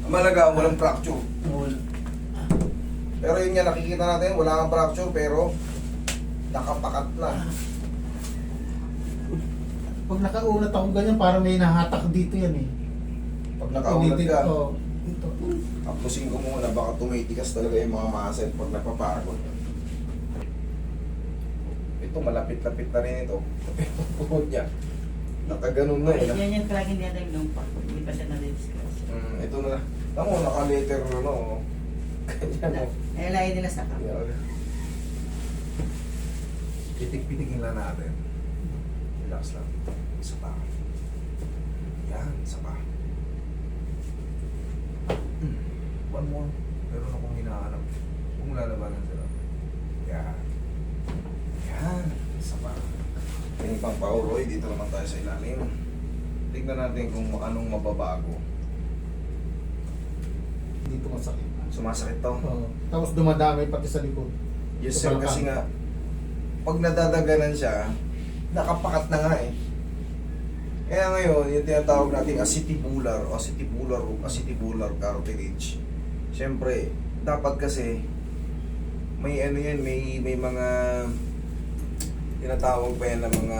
Malaga, walang fracture. Wala. Pero yun nga, nakikita natin, wala kang fracture, pero nakapakat na. Pag nakaunat ako ganyan, parang may nahatak dito yan eh. Pag nakaulat ka, Oo. Ito. tapusin ko muna, baka tumitikas talaga yung mga muscle pag napapagod. Ito, malapit-lapit na rin ito. Ito po niya. Nakaganon na eh. Yan yung lagi niya yung lumpa. Hindi pa siya na-discuss. Ito na. Tamo, naka-letter no. Ganyan mo. Ay, lahi nila sa kap. Pitik-pitikin lang natin. Relax lang. Isa pa. Yan, isa pa. One more. Meron akong hinahanap. Kung lalabanan sila. Yan. Yan. Isa pa. Yung pang pauroy, dito naman tayo sa ilalim. Tignan natin kung anong mababago. Dito masakit. Sumasakit to. Oo. Tapos dumadami pati sa likod. Yes Sa sir, balakang. kasi nga, pag nadadaganan siya, nakapakat na nga eh. Kaya ngayon, yung tinatawag natin acetibular cartilage. Siyempre, dapat kasi, may ano yan, may mga, tinatawag pa yan na mga,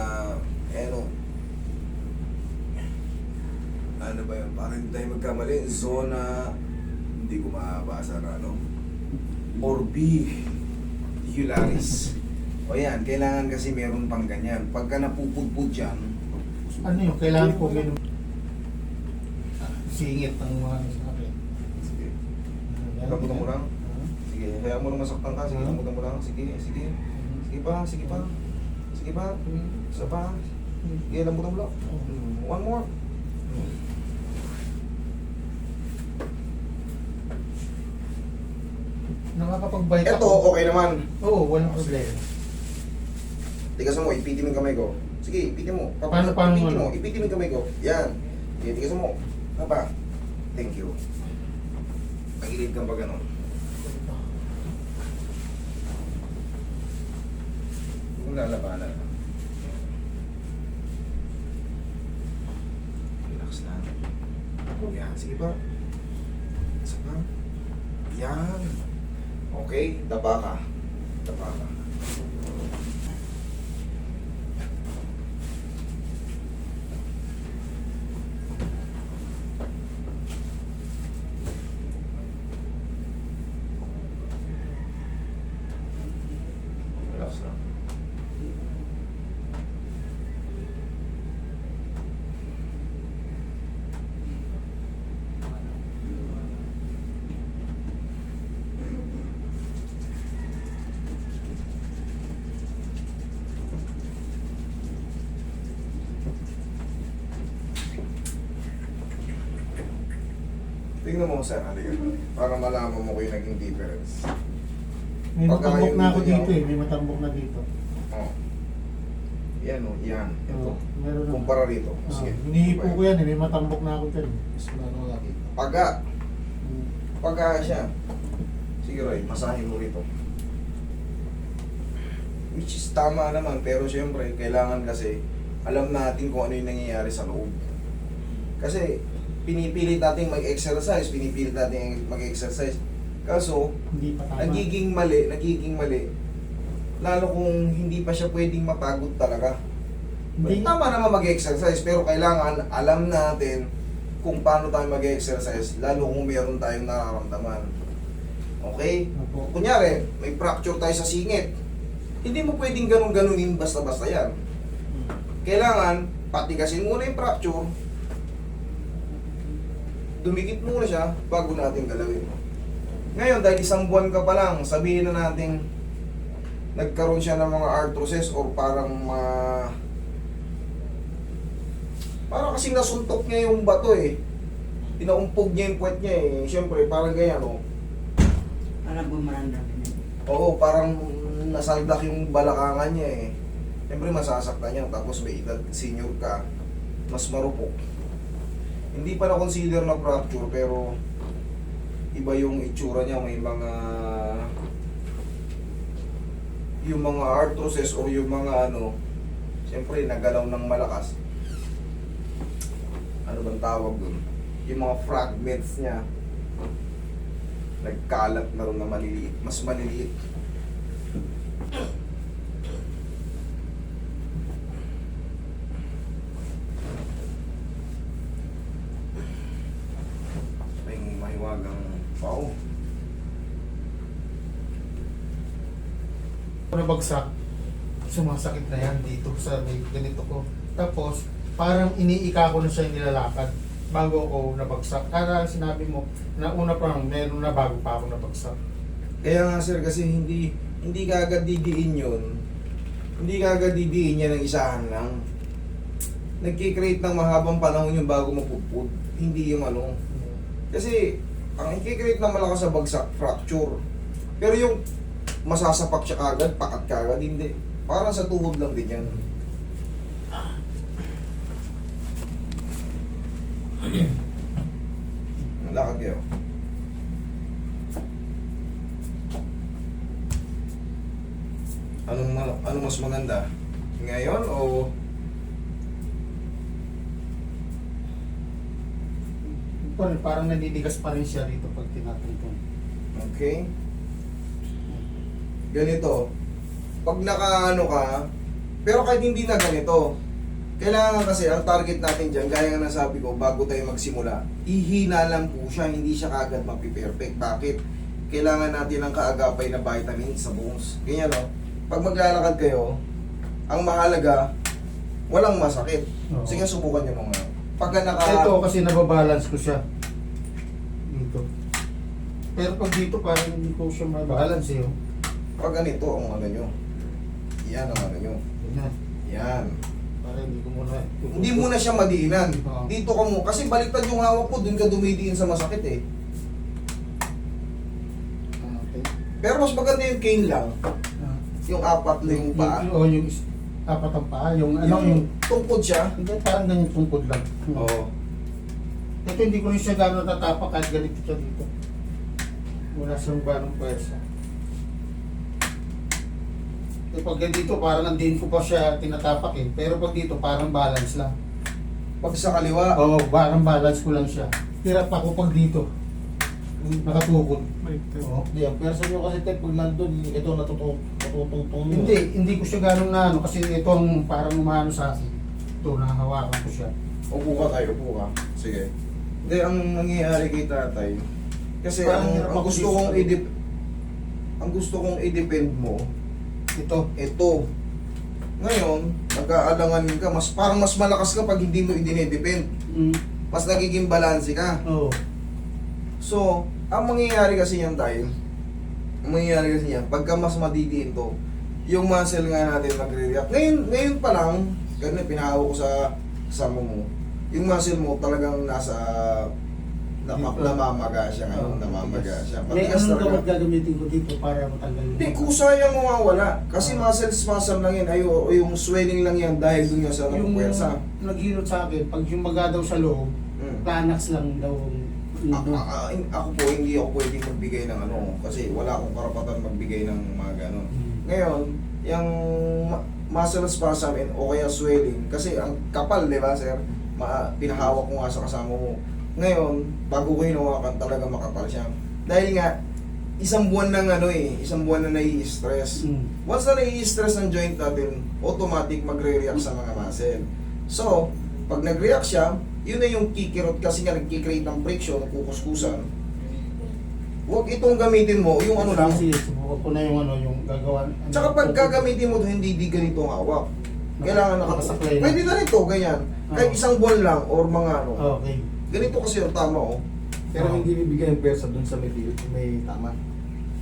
ano ba yun, parang hindi tayo magkamali, zona, hindi ko mabasa na ano, orbicularis. O yan, kailangan kasi meron pang ganyan. Pagka napupudpud yan, Ano yun? Kailangan po may singit ng mga sa akin. sige, lamutan mo lang. Sige, kaya mo lang masaktan ka, sige, lamutan mo lang. Sige, sige. Sige pa, sige pa. Sige pa, isa pa. Sige, lamutan mo lang. One more. Nakakapag-bite Ito, okay naman. Oo, walang problema. Tigasan mo, ipitin mo yung kamay ko. Sige, ipitin mo. Paano Ipitin ano? mo, ipitin mo yung kamay ko. Yan. Sige, tigasan mo. Papa. Thank you. Pagilid kang pag ano. Kung lalabanan. Relax lang. Yan, sige pa. Isa pa. Yan. Okay, daba ka. Daba ka. Relax lang. Tingnan mo sir, halika. Para malaman mo ko yung naging difference. May Pagka matambok yung na ako dito dito niya, eh. May matambok na dito. Oh. Yan o, yan. Ito. Oo, meron na. Kumpara rito. Sige. Hinihipo ko yan eh. May matambok na ako dyan. Mas ano lagi. Paga. Paga siya. Sige Roy, masahin mo rito. Which is tama naman, pero syempre, kailangan kasi alam natin kung ano yung nangyayari sa loob. Kasi, pinipilit natin mag-exercise, pinipilit natin mag-exercise. Kaso, Hindi pa tama. nagiging mali, lalo kung hindi pa siya pwedeng mapagod talaga. Hindi. Tama naman mag-exercise, pero kailangan alam natin kung paano tayo mag-exercise, lalo kung meron tayong nararamdaman. Okay? Opo. Kunyari, may fracture tayo sa singit. Hindi mo pwedeng ganun-ganunin basta-basta yan. Kailangan, patigasin muna yung fracture, dumikit muna siya bago natin galawin. Ngayon, dahil isang buwan ka pa lang, sabihin na natin nagkaroon siya ng mga arthrosis or parang parang kasing nasuntok niya yung bato eh. Pinaumpog niya yung puwet niya eh. Siyempre, parang ganyan oh. Para bumaranda ka niya. Oo, parang nasaldak yung balakangan niya eh. Siyempre, masasaktan niya. Tapos may edad, senior ka, mas marupok. Hindi pa na-consider na fracture, pero iba yung itsura niya. May mga yung mga arthrosis o yung mga ano, siyempre nagalaw ng malakas. Ano bang tawag dun? Yung mga fragments niya Nagkalat na rin na maliliit. Mas maliliit. May mahiwagang pao. Nabagsak, sumasakit na yan dito sa may ganito ko. Tapos, parang iniika ko na siya nilalakad bago ako nabagsak. Kaya sinabi mo, na una pa lang, meron na bago pa ako nabagsak. Kaya nga sir, kasi hindi ka agad didiin yun. Hindi ka agad didiin yan ng isahan lang. Nagkikreate ng mahabang panahon yung bago mapupud. Hindi yung ano. Kasi, ang nagkikreate ng malakas sa bagsak, fracture. Pero yung masasapak siya kagad, pakat kagad, hindi. Parang sa tuhod lang din yan. Lakad kayo. Anong mas maganda? Ngayon o Parang naninigas pa rin siya dito pag tinatungtong. okay? Ganito. Pag nakaano ka, pero kahit hindi na ganito, kailangan kasi ang target natin dyan, gaya nga nasabi ko, bago tayo magsimula, ihina lang po siya, hindi siya kagad mapiperfect. Bakit? Kailangan natin ng kaagapay na vitamins sa bones. Ganyan no? Pag maglalakad kayo, ang mahalaga, walang masakit. Oo. Sige, subukan nyo mga. Pagka Ito kasi nababalance ko siya. Dito. Pero pag dito parang hindi ko siya mabalance eh. Oh. Pag ganito ang ano nyo. Yan ang ano nyo. Ganyan. Yan. Para hindi ko muna... Hindi mo na siya madiinan. Oo. Dito ka mo. Kasi baliktad yung hawak ko, dun ka dumidiin sa masakit eh. Okay. Pero mas maganda yung cane lang. Yung apat na yung paa. Yung apat ang paa. Yung ano yung... tungkod siya. Hindi, parang ganyan tungkod lang. Oo. Ito hindi ko rin siya gano'n natapak kahit ganito siya dito. Wala siyang ganong pwersa. Pag dito parang nandin ko pa siya tinatapak eh. Pero pag dito parang balance lang. Pag sa kaliwa, Oo, parang balance ko lang siya. Hirap ako pag dito. Nakatukod. Oo. Hindi, ang pwersa nyo kasi Tek, pag nandun, ito natutungtong nyo. Hindi ko siya gano'n na ano kasi ito ang parang umano sa akin. Ito, nahawakan ko siya. upo ka tayo, upo ka. Sige. Hindi, ang nangyayari kay tatay, kasi Parang hirap ang ako gusto dito. kong ang gusto kong i-depend mo, Ito. ito. Ngayon, nag-aalanganin ka, parang mas malakas ka pag hindi mo i-depend. Mas nagiging balanse ka. Oo. So, ang mangyayari kasi yan tayo, pagka mas madidiin to, yung muscle nga natin magre-react. Ngayon pa lang, ganun, pinahawak ko sa kasama mo, yung muscle mo talagang nasa, namamaga siya ngayon, namamaga siya. May Matigas anong talaga. gamot gagamitin ko dito para matanggal Hindi, kusa yung mawawala. Kasi muscle spasm lang yan, o yung swelling lang yan dahil dun nga sa yung puwersa. naghirot sa akin, pag yung maga daw sa loob, Klanax lang daw. Ako po, hindi ako pwedeng magbigay ng ano, kasi wala akong karapatan magbigay ng mga gano'n. Ngayon, yung muscle spasm o kaya swelling, kasi ang kapal, di ba sir? Pinahawak ko nga sa kasama mo. Ngayon, bago ko hinawakan, talaga makapal siya. Dahil nga, isang buwan na nai-stress. Once na nai-stress ng joint natin, automatic magre-react sa mga muscle. So, pag nag-react siya, yun na yung kikirot kasi nga nagkikreate ng friction, kukuskusan. Huwag itong gamitin mo, yung ano lang. Kasi subukan ko na yung ano, yung gagawan. Tsaka pag gagamitin mo, hindi ganito ang hawak. Kailangan Nakasaklay na. pwede na rin to, ganyan. Kahit isang buwan lang, or mga ano. Okay. Ganito kasi yung tama, oh. Pero hindi bibigyan ng pwersa dun sa may tama.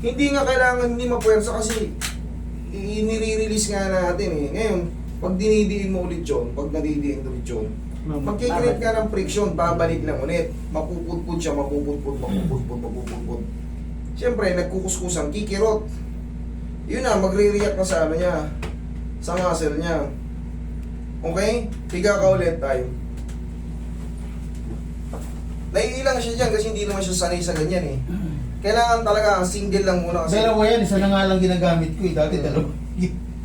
Hindi nga kailangan hindi mapuwersa kasi inire-release nga natin eh. Ngayon, pag dinidiin mo ulit yun, pag nadidiin ulit yun, magkikreate ka ng friction, babalik lang ulit. Mapupudpud siya, mapupudpud. Siyempre, nagkukuskusan, kikirot. Yun na, magre-react na sa ano niya, sa muscle niya. Okay? Higa ka ulit tayo. Naiilang siya dyan kasi hindi naman siya sanay sa ganyan eh. Kailangan talaga single lang muna kasi. Dalawa yan, isa na nga lang ginagamit ko eh. Dati dalawa.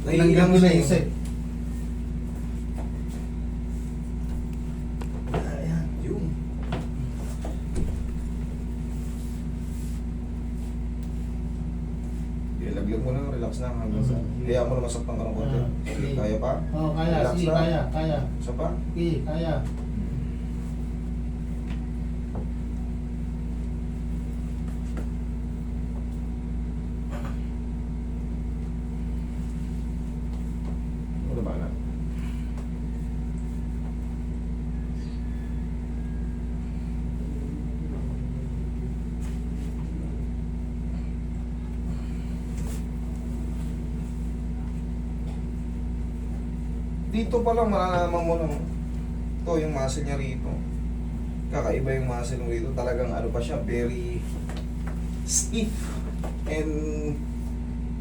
Naiilang ko na siya isa eh. eh. Ayan, yun. laglag mo lang, relax na hanggang sa... Kaya mo na masaktan ka ng konti. Sige. Kaya pa? Oo, kaya. Relax Sige, lang. kaya. Isa pa? Sige, kaya. Ano ba na? Dito pa lang malalaman mo lang ito yung muscle niya rito. Kakaiba yung muscle mo rito. Talagang ano pa siya, very stiff. And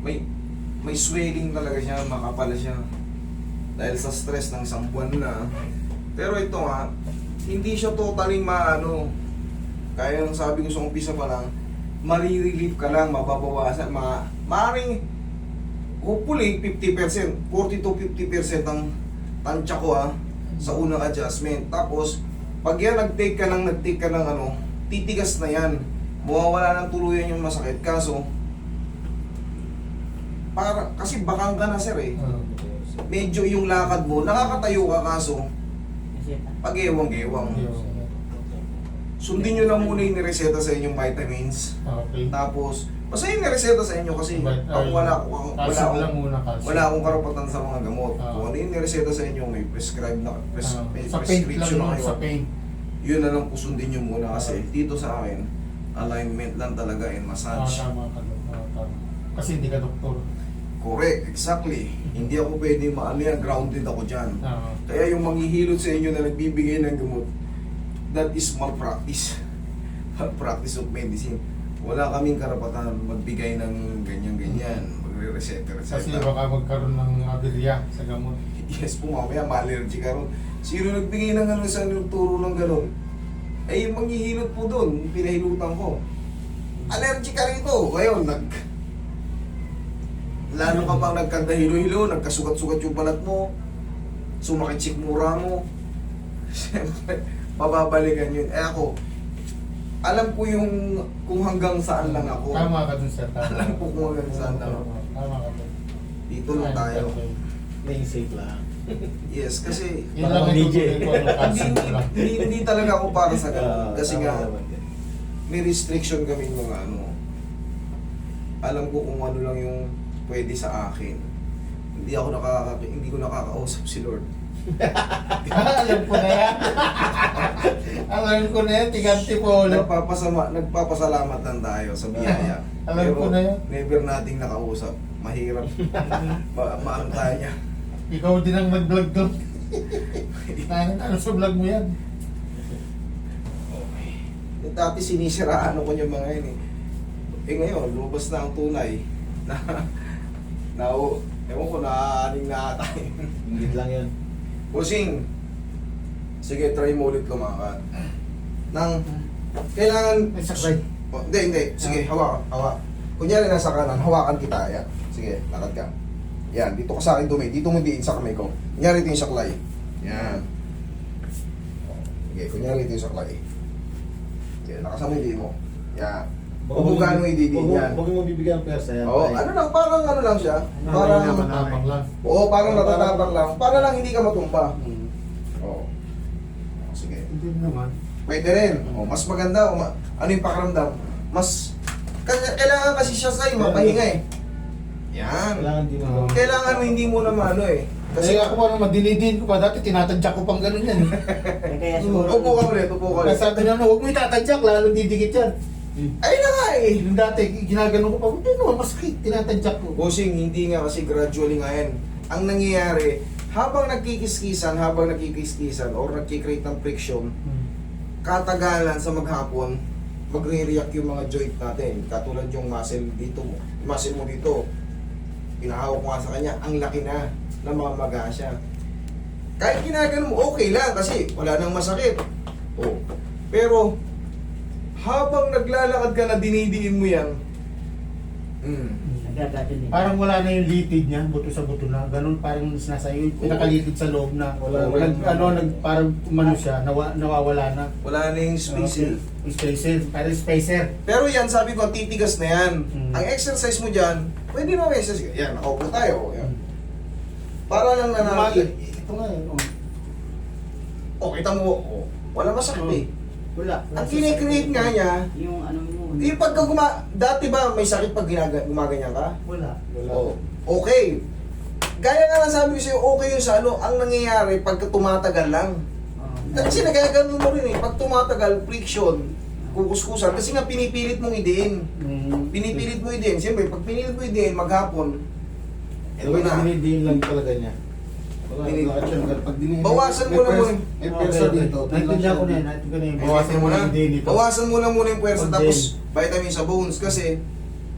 may swelling talaga siya, makapal siya. Dahil sa stress ng isang buwan na. Pero ito nga, hindi siya totally maano. Kaya nang sabi ko sa umpisa pa lang, marirelieve ka lang, mababawasan, maaaring hopefully 50%, 40 to 50% ang tansya ko sa unang adjustment. Tapos, pag yan nag-take ka ng ano, titigas na yan. Mawawala ng tuluyan yung masakit. Kaso, kasi bakang ka na sir eh. Medyo yung lakad mo, nakakatayo ka kaso, Kasi pag-ewang-ewang. Sundin nyo lang muna yung nireseta sa inyong vitamins. Okay. Tapos, basta yung nireseta sa inyo kasi ako wala akong karapatan sa mga gamot. Kung ano yung nireseta sa inyo, may prescribe na may Sa paint lang prescription na yun, kayo. sa paint. Yun na lang po sundin nyo muna kasi dito sa akin, alignment lang talaga and massage. Tama ka. Kasi hindi ka doktor. Correct, exactly. Hindi ako pwede maano yan, grounded ako dyan. Oo. Kaya yung manghihilot sa inyo na nagbibigay ng gamot, that is malpractice. Malpractice of medicine. Wala kaming karapatan magbigay ng ganyan-ganyan, magre-reseta. Kasi baka magkaroon ng aberya sa gamot. Yes po, mamaya ma-allergy ka ron. Sino nagbigay ng ano sa turo ng gano'n? Eh, yung manghihilot po doon, pinahilutan ko. Allergy ka rito. Ngayon, lalo ka pang nagkandahilo-hilo, nagkasugat-sugat yung balat mo, sumakit mura mo. Siyempre, pababalikan yun. Eh ako, alam ko yung kung hanggang saan lang ako. Tama ka dun sir. Alam ko kung hanggang saan lang ako. Tama ka dun. Dito lang tayo. Playing safe lang. Yes, kasi Yun lang ang DJ. tutuloy ko. hindi talaga ako para sa ganun. Kasi nga, may restriction kami mga ano. Alam ko kung ano lang yung pwede sa akin. Hindi ko nakakausap si Lord. Alam ko na yan. Alam ko na yan. Tiganti po ulit. Nagpapasalamat lang tayo sa biyaya. Alam ko na yan. Never nating nakausap. Mahirap. Maano tayo niya. Ikaw din ang nag-vlog doon. Ano sa vlog mo yan? Dati sinisiraan ko yung mga yun eh. Eh ngayon, lumabas na ang tunay. Ewan ko, naaning na ata yun. Ingit lang yun. Busing, sige, try mo ulit lumakad. Kailangan... May sakray. Hindi. Sige, hawak. Kunyari nasa kanan, hawakan kita. Yan. Sige, lakad ka. Yan, dito ka sa akin dumi. Dito mo diin sa kamay ko. Kunyari ito yung saklay. Yan. Sige, kunyari ito yung saklay. Sige, nakasama yung diin mo. Yan. Ubugan mo yung diin yan. Huwag mo bibigyan ng persa yan. Oo, ano lang, parang ano lang siya. Parang... Matapang lang. Oo, parang natatabak lang. Para lang hindi ka matumba. Oo. Sige. Hindi naman. Pwede rin. O, mas maganda. Ano yung pakiramdam? Mas... Kailangan kasi siya sa'yo, mapahinga eh. Yan. Kailangan mo hindi mo na maano eh. Kasi ako parang madilidin ko pa. Dati tinatadyak ko pang ganun yan. kaya siguro Upo ka ulit. Kaya sabi na, huwag mo itatadyak, lalo didikit yan. Ay na nga eh. Yung dati, ginaganon ko pa, hindi naman masakit, tinatadyak ko. Bossing, hindi nga kasi gradually nga yan. Ang nangyayari, habang nagkikiskisan or nagkikreate ng friction, katagalan sa maghapon, magre-react yung mga joint natin. Katulad yung muscle dito mo. Muscle mo dito. Pinahawak ko nga sa kanya, ang laki na. Namamaga siya. Kahit ginagano mo, okay lang kasi wala nang masakit. Oh. Pero, habang naglalakad ka na dinidiin mo yan, Nagagato din. Parang wala na yung litid niya, buto sa buto na. Ganun parang nasa iyo, pinakalitid sa loob na. Wala na. Parang umano siya, nawawala na. Wala na yung space. Spacer, parang spacer. Pero yan, sabi ko, titigas na yan. Ang Mm. exercise mo dyan, pwede na exercise. Yan, nakaupo tayo. Yan. Para lang na Ito nga eh. kita mo, wala masakit eh. Wala. Ang kine-create nga niya, Yung ano mo. yung pagka dati ba may sakit pag gumaganyan ka? Wala. Oh, okay. Gaya nga lang sabi ko sa'yo, okay yung sa ano, ang nangyayari pagka tumatagal lang. Kasi nagagano mo rin eh, pag tumatagal, friction, kukuskusan, kasi nga pinipilit mong idiin. Pinipilit mo idiin. Siyempre, pag pinilit mo idiin, maghapon, ito na. Dinidiin lang talaga niya. Wala, Dinid- wala siya. Pag dinidiin- Bawasan mo na muna. May persa dito. Naintindihan ko na yan. Naintindihan ko na yan. Bawasan mo na yung din ito. Bawasan mo lang muna yung puwersa, Pag tapos vitamin sa bones. Kasi,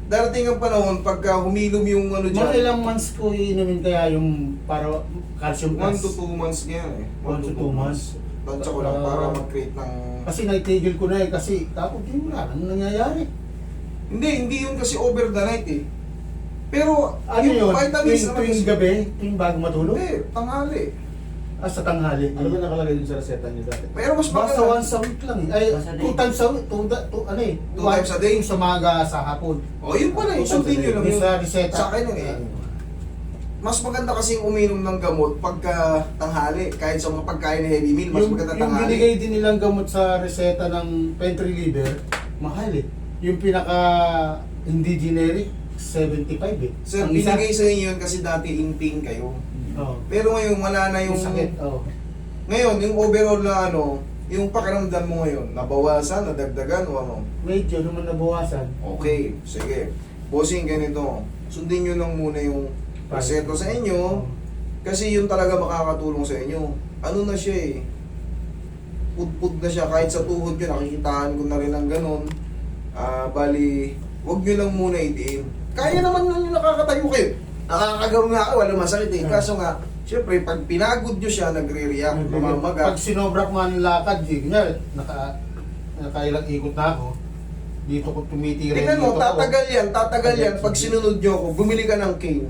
darating ang panahon, pagka humilom yung ano Mga dyan, ilang months ko inumin kaya yung para calcium 1 plus? to 2 months nga eh. 1 to 2 months. Tansya ko lang para mag-create ng... Kasi naitigil ko na eh. Kasi tapos di wala nang nangyayari. Hindi yun kasi over the night eh. Pero, Ano yun? vitamins naman Tuwing kasi- gabi? Tuwing bago matulog? Hindi, tanghali. Sa tanghali. Ano ba nakalagay din sa reseta niyo dati? Pero mas Basta maganda. once a week lang eh. Ay, Once a day. 2 times a week. Ano eh? 2 times a day. Yung sa maga, sa hapon. O, yun pala eh. Two times a Sundin day. nyo lang Yung yun. sa reseta. Sa akin yun eh. Mas maganda kasi uminom ng gamot pagka tanghali. Kahit sa mga pagkain na heavy meal, mas maganda Yung tanghali. binigay din nilang gamot sa reseta ng pain reliever, mahal eh. Yung pinaka hindi generic, 75 eh. Sir, Ang isa- binigay sa inyo yun kasi dati in-pain kayo. Oo. Pero ngayon, wala na Yung yung... sakit, oo. Ngayon, yung overall na ano, yung pakiramdam mo ngayon, nabawasan, nadagdagan o ano? Medyo naman nabawasan. Okay, sige. Bossing, ganito. Sundin nyo lang muna yung reseta sa inyo. Kasi yun talaga makakatulong sa inyo. Ano na siya eh. Pud-pud na siya. Kahit sa tuhod nyo, nakikitaan ko na rin ang ganun. Bali, wag nyo lang muna idiin. Kaya naman nung nakakatayo kayo. Nakakagano nga ako, wala masakit eh. Kaso nga, syempre, pag pinagod nyo siya, nagre-react, namamaga. Pag sinobra ko nga ng lakad, kunyari, nakailang ikot na ako, dito ko tumitira Tingnan mo, dito ako. tatagal yan. Pag sinunod nyo ako, bumili ka ng cane.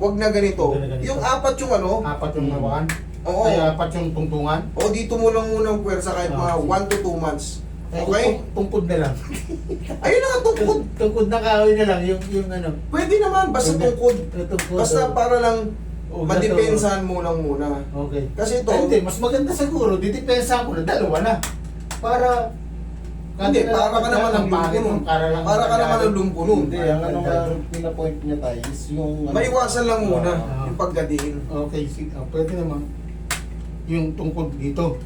Wag na ganito. Huwag na ganito. Yung apat yung ano, Apat yung nawakan. oo. Ay, apat yung tungtungan. O dito mo lang munang puwersa kahit mga 1 to 2 months. Okay? Tungkod na lang. Ayun na nga, tungkod. Tungkod na kahoy na lang, yung ano. Pwede naman, basta tungkod. Tungkod. Basta para lang Oh, madepensahan mo lang muna. Okay. Kasi ito, Ay, hindi, mas maganda siguro, didepensa ko na, dalawa na. Para, hindi, para ka naman ng pangit, lumpo nun. para Para ka naman ng lumpo nun. Hindi, ang ano nga pinapoint niya tayo is yung... ano, Maiwasan lang muna Ah. yung pagdating. Okay, sige, pwede naman. Yung tungkod dito.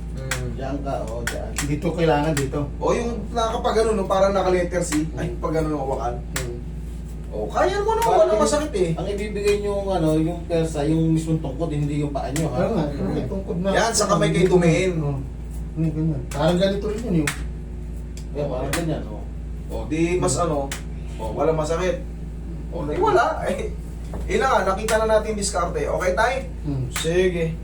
Diyan ka, o diyan. Dito kailangan dito. O yung nakakapag ano, no, parang naka-letter C, ay pag ano ng hawakan. O, kaya mo naman, walang masakit eh. Ang ibibigay niyo yung ano, yung persa, yung mismong tungkod, hindi yung paa niyo, ha? Kaya nga, may tungkod na. Yan, sa kamay kayo tumingin. Oo. Ganyan. Parang ganito rin yun yung. Kaya parang ganyan, o. O, di mas ano, o, walang masakit. O, di wala. Eh, ina nga, nakita na natin yung diskarte. Okay, tay? Hmm. Sige.